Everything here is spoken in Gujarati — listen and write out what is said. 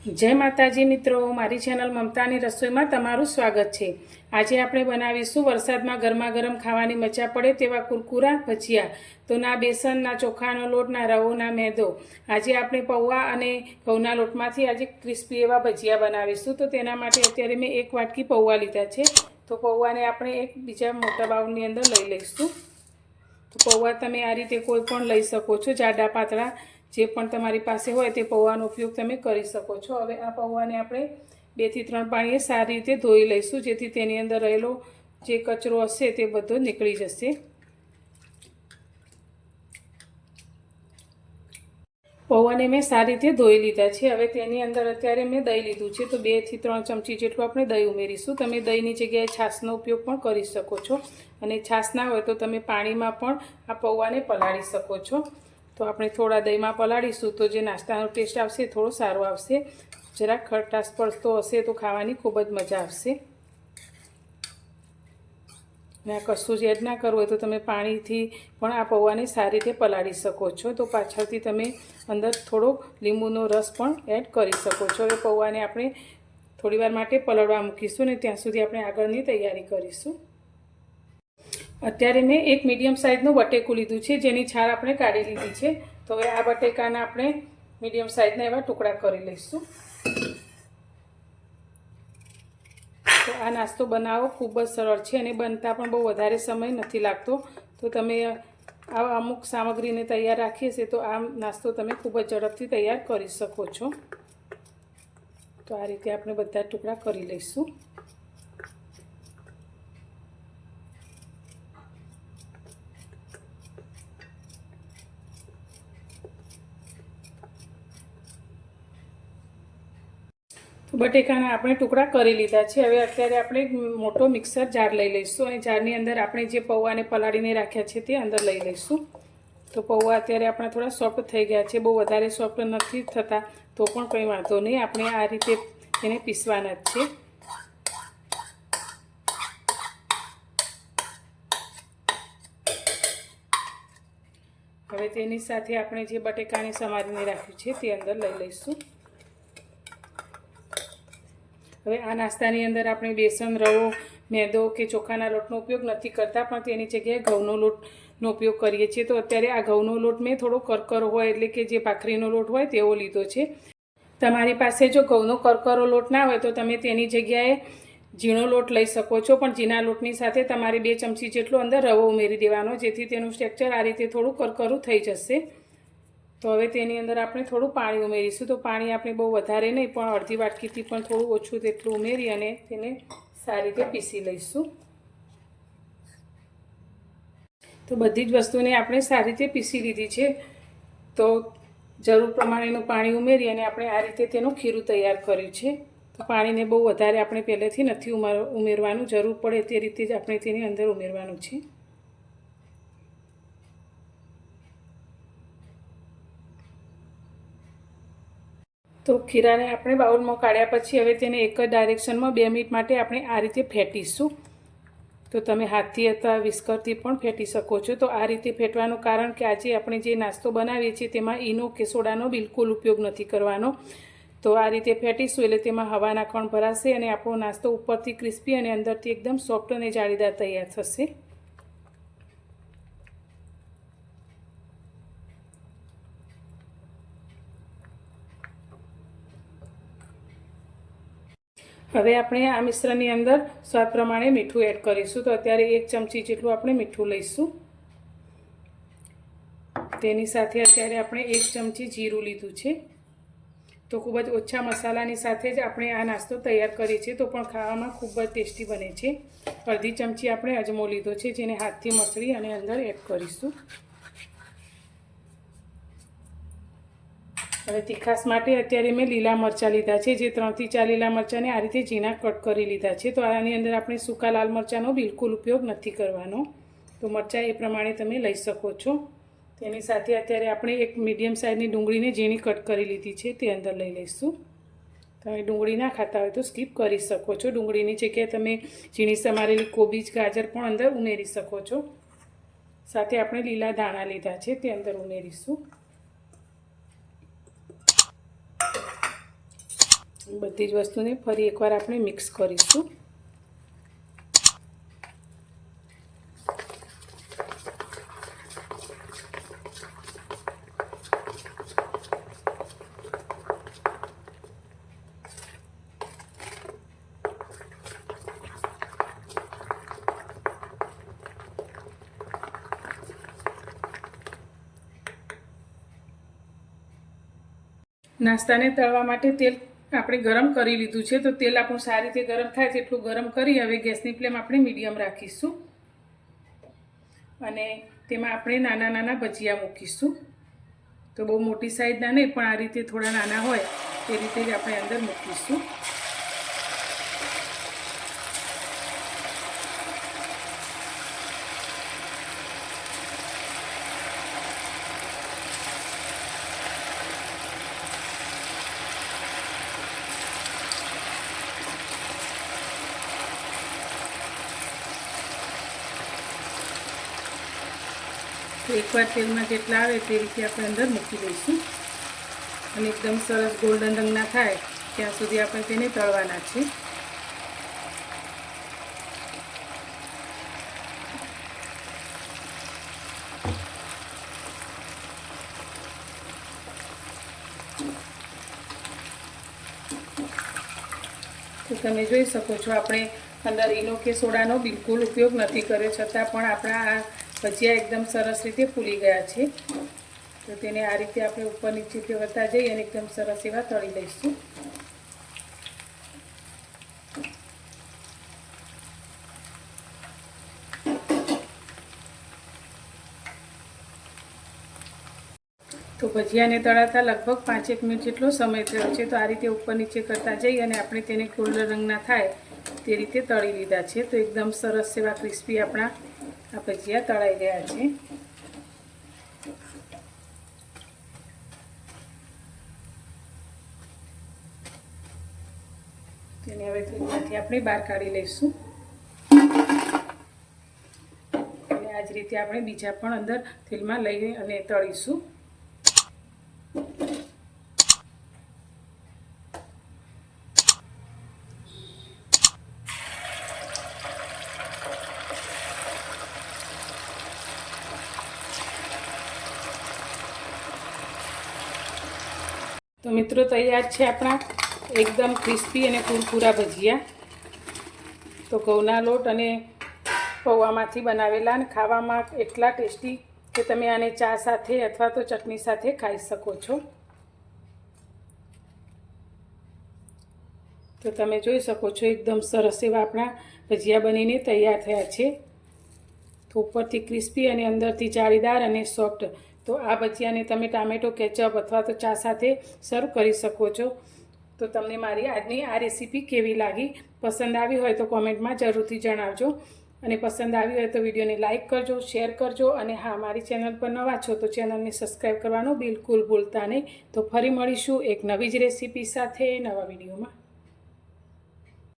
जय माताजी मित्रों, मारी चेनल ममतानी रसोईमां तमारुं स्वागत है। आज आपणे बनावीशुं वरसादमां गरमा गरम खावानी मजा पड़े तेवा कुरकुरा भजिया। तो ना बेसन, ना चोखानो लोट, ना रवो, ना मैदो। आज आपणे पौवा अने घऊना लोटमांथी आज क्रिस्पी एवा भजिया बनावीशुं। तो तेना माटे अत्यारे मैं 1 वाटकी पौवा लीधा छे। तो पौवाने आपणे एक बीजा मोटा बाउलनी अंदर लई लईशुं। तो पौवा तमे आ रीते कोई पण लई शको छो, जाडा पातळा जे पण तमारी पासे होय ते पौવાનો उपयोग तमे करी शको छो। हवे आ पौवाने आपणे 2 થી 3 पाणीए सारी रीते धोई लईशुं, जेथी तेनी अंदर रहेलो जे कचरो हशे ते बधो નીકળી जशे। पौवाने मैं सारी रीते धोई लीधा छे। हवे तेनी अंदर अत्यारे मैं दही लीधुं छे। तो 2 થી 3 चमची जेटલું આપણે દહીં ઉમેરીશું। તમે દહીંની જગ્યાએ છાશનો ઉપયોગ પણ કરી શકો છો, અને છાશ ના હોય તો તમે પાણીમાં પણ આ પૌવાને પલાળી શકો છો। तो આપણે થોડા દહીંમાં પલાળીશું તો જે નાસ્તાનો ટેસ્ટ આવશે થોડો સારો આવશે। જરા ખટાશ પડતો હશે તો ખાવાની ખૂબ જ મજા આવશે। ને આ કશું જ એડ ના કરવું હોય તો તમે પાણીથી પણ આ પૌવાને સારી રીતે પલાળી શકો છો। તો પાછળથી તમે અંદર થોડો લીંબુનો રસ પણ એડ કરી શકો છો। હવે પૌવાને આપણે થોડીવાર માટે પલળવા મૂકીશું ને ત્યાં સુધી આપણે આગળની તૈયારી કરીશું। અત્યારે मैं एक मीडियम साइजનું બટેકું લીધું છે, જેની છાલ આપણે કાઢી લીધી છે। તો હવે આ બટેકાના આપણે મીડિયમ સાઇઝના એવા ટુકડા કરી લઈશું। તો આ નાસ્તો બનાવવો ખૂબ જ સરળ છે અને બનતા પણ બહુ વધારે સમય નથી લાગતો। તો તમે આ અમુક સામગ્રીને તૈયાર રાખી હશે તો આ નાસ્તો તમે ખૂબ જ ઝડપથી તૈયાર કરી શકો છો। તો આ રીતે આપણે બધા ટુકડા કરી લઈશું। तो बटेकाना आपणे टुकड़ा करी लीधा छे। हवे अत्यारे आपणे मोटो मिक्सर जार लई लईशुं अने जारनी अंदर आपणे जे पौवाने पलाळीने राख्या छे ते अंदर लई लईशुं। तो पौवा अत्यारे आपणा थोड़ा सॉफ्ट थई गया छे, बहु वधारे सॉफ्ट नथी थता तो पण कंई वांधो नहीं, आपणे आ रीते तेने पीसवाना ज छे। हवे तेनी साथे आपणे जे बटेकाने समारीने राख्युं छे ते अंदर लई लईशुं। हवे आ नास्तानी अंदर आपणे बेसन, रवो, मैदो के चोखाना लोटनो उपयोग नहीं करता, पण तेनी जग्याए घऊनो लोटनो उपयोग करीए छीए। तो अत्यारे आ घऊनो लोट में थोड़ो करकरो होय एटले के जे भाखरीनो लोट होय तेवो लीधो छे। तमारी पासे जो घऊनो करकरो लोट ना होय तो तमे तेनी जग्याए झीणो लोट लई शको छो, पण झीणा लोटनी साथे तमारे 2 चमची जेटलो अंदर रवो उमेरी देवानो, जेथी तेनुं स्ट्रक्चर आ रीते थोड़ुं करकरुं थई जशे। तो हवे तेनी अंदर आपणे थोड़ुं पाणी उमेरीशुं। तो पाणी आपणे बहु वधारे नहीं पण अर्धी वाटकीथी पण थोड़ुं ओछुं तेटલું उमेरी अने तेने सारी रीते पीसी लईशुं। तो बधी ज वस्तुने आपणे सारी रीते पीसी लीधी छे। तो जरूर प्रमाणेनुं पाणी उमेरी अने आपणे आ रीते तेनुं खीरुं तैयार कर्युं छे। तो पाणीने बहु वधारे आपणे पहेलेथी नथी उमेरवानुं, जरूर पड़े ते रीते ज आपणे तेनी अंदर उमेरवानुं छे। तो खीरा ने आपणे बाउल में काढ्या पछी हवे तेने एक ज डायरेक्शन में 2 मिनिट माटे आपणे आ रीते फेंटीशुं। तो तमे हाथथी अथवा विस्करथी पण फेंटी शको छो। तो आ रीते फेंटवानुं कारण के आजे आपणे जे नास्तो बनावीए छीए तेमां ईनो के सोडानो बिलकुल उपयोग नथी करवानो। तो आ रीते फेंटीशुं एटले तेमां हवाना कण भराशे अने आपणो नास्तो उपरथी क्रिस्पी अने अंदरथी एकदम सॉफ्ट अने जाळीदार तैयार थशे। हवे आपणे आ मिश्रणनी अंदर स्वाद प्रमाणे मीठुं एड करीशुं। तो अत्यारे 1 चमची जेटલું આપણે મીઠું લઈશું। તેની સાથે અત્યારે આપણે 1 ચમચી જીરું લીધું છે। તો ખૂબ જ ઓછા મસાલાની સાથે જ આપણે આ નાસ્તો તૈયાર કરીએ છીએ, તો પણ ખાવામાં ખૂબ જ ટેસ્ટી બને છે। અડધી ચમચી આપણે અજમો લીધો છે, જેને હાથથી મસળી અને અંદર એડ કરીશું। હવે તીખાશ માટે અત્યારે મેં લીલા મરચાં લીધા છે, જે 3 થી 4 લીલા મરચાંને આ રીતે ઝીણા કટ કરી લીધા છે। તો આની અંદર આપણે સૂકા લાલ મરચાંનો બિલકુલ ઉપયોગ નથી કરવાનો। તો મરચાં એ પ્રમાણે તમે લઈ શકો છો। તેની સાથે અત્યારે આપણે એક મીડિયમ સાઇઝની ડુંગળીને ઝીણી કટ કરી લીધી છે, તે અંદર લઈ લઈશું। તમે ડુંગળી ના ખાતા હોય તો સ્કીપ કરી શકો છો। ડુંગળીની જગ્યાએ તમે ઝીણી સમારેલી કોબીજ, ગાજર પણ અંદર ઉમેરી શકો છો। સાથે આપણે લીલા ધાણા લીધા છે, તે અંદર ઉમેરીશું। બધી જ વસ્તુને ફરી એકવાર આપણે મિક્સ કરીશું. નાસ્તાને તળવા માટે તેલ આપણે ગરમ કરી લીધું છે. તો તેલ આપણું સારી રીતે ગરમ થાય તેટલું ગરમ કરી હવે ગેસની ફ્લેમ આપણે મીડિયમ રાખીશું અને તેમાં આપણે નાના નાના ભજીયા મૂકીશું. તો બહુ મોટી સાઈઝના નહીં, પણ આ રીતે થોડા નાના હોય તે રીતે જ આપણે અંદર મૂકીશું. એકવાર તેલમાં જેટલા આવે તે રીતે આપણે અંદર મૂકી દઈશું અને એકદમ સરસ ગોલ્ડન રંગના થાય ત્યાં સુધી આપણે તેને તળવાના છે. તો તમે જોઈ શકો છો આપણે અંદર ઈનો કે સોડાનો બિલકુલ ઉપયોગ નથી કર્યો, છતાં પણ આપણા આ ભજીયા એકદમ સરસ રીતે ફૂલી ગયા છે. તો તેને આ રીતે આપણે ઉપર નીચે ફેરવતા જઈ અને એકદમ સરસ એવા તળી લઈશું. તો ભજીયાને તળાતા લગભગ 5-1 મિનિટ જેટલો સમય થયો છે. તો આ રીતે ઉપર નીચે કરતા જઈ અને આપણે તેને ગોલ્ડન રંગના થાય તે રીતે તળી લીધા છે. તો એકદમ સરસ એવા ક્રિસ્પી આપણા આ ભજીયા તળાઈ ગયા છે. તેને હવે તેલમાંથી આપણે બહાર કાઢી લઈશું અને આ જ રીતે આપણે બીજા પણ અંદર તેલમાં લઈ અને તળીશું. તો મિત્રો તૈયાર છે આપણા એકદમ ક્રિસ્પી અને કુરકુરા ભજીયા. તો ઘઉંના લોટ અને પૌવામાંથી બનાવેલા અને ખાવામાં એટલા ટેસ્ટી કે તમે આને ચા સાથે અથવા તો ચટણી સાથે ખાઈ શકો છો. તો તમે જોઈ શકો છો એકદમ સરસ એવા આપણા ભજીયા બનીને તૈયાર થયા છે. તો ઉપરથી ક્રિસ્પી અને અંદરથી જાળીદાર અને સોફ્ટ. તો આ ભજીયાને તમે ટામેટો કેચઅપ અથવા તો ચા સાથે સર્વ કરી શકો છો. તો તમને મારી આજની આ રેસીપી કેવી લાગી? પસંદ આવી હોય તો કોમેન્ટમાં જરૂરથી જણાવજો અને પસંદ આવી હોય તો વિડીયોને લાઇક કરજો, શેર કરજો અને હા, મારી ચેનલ પર નવા છો તો ચેનલને સબસ્ક્રાઈબ કરવાનું બિલકુલ ભૂલતા નહીં. તો ફરી મળીશું એક નવી જ રેસીપી સાથે નવા વિડીયોમાં.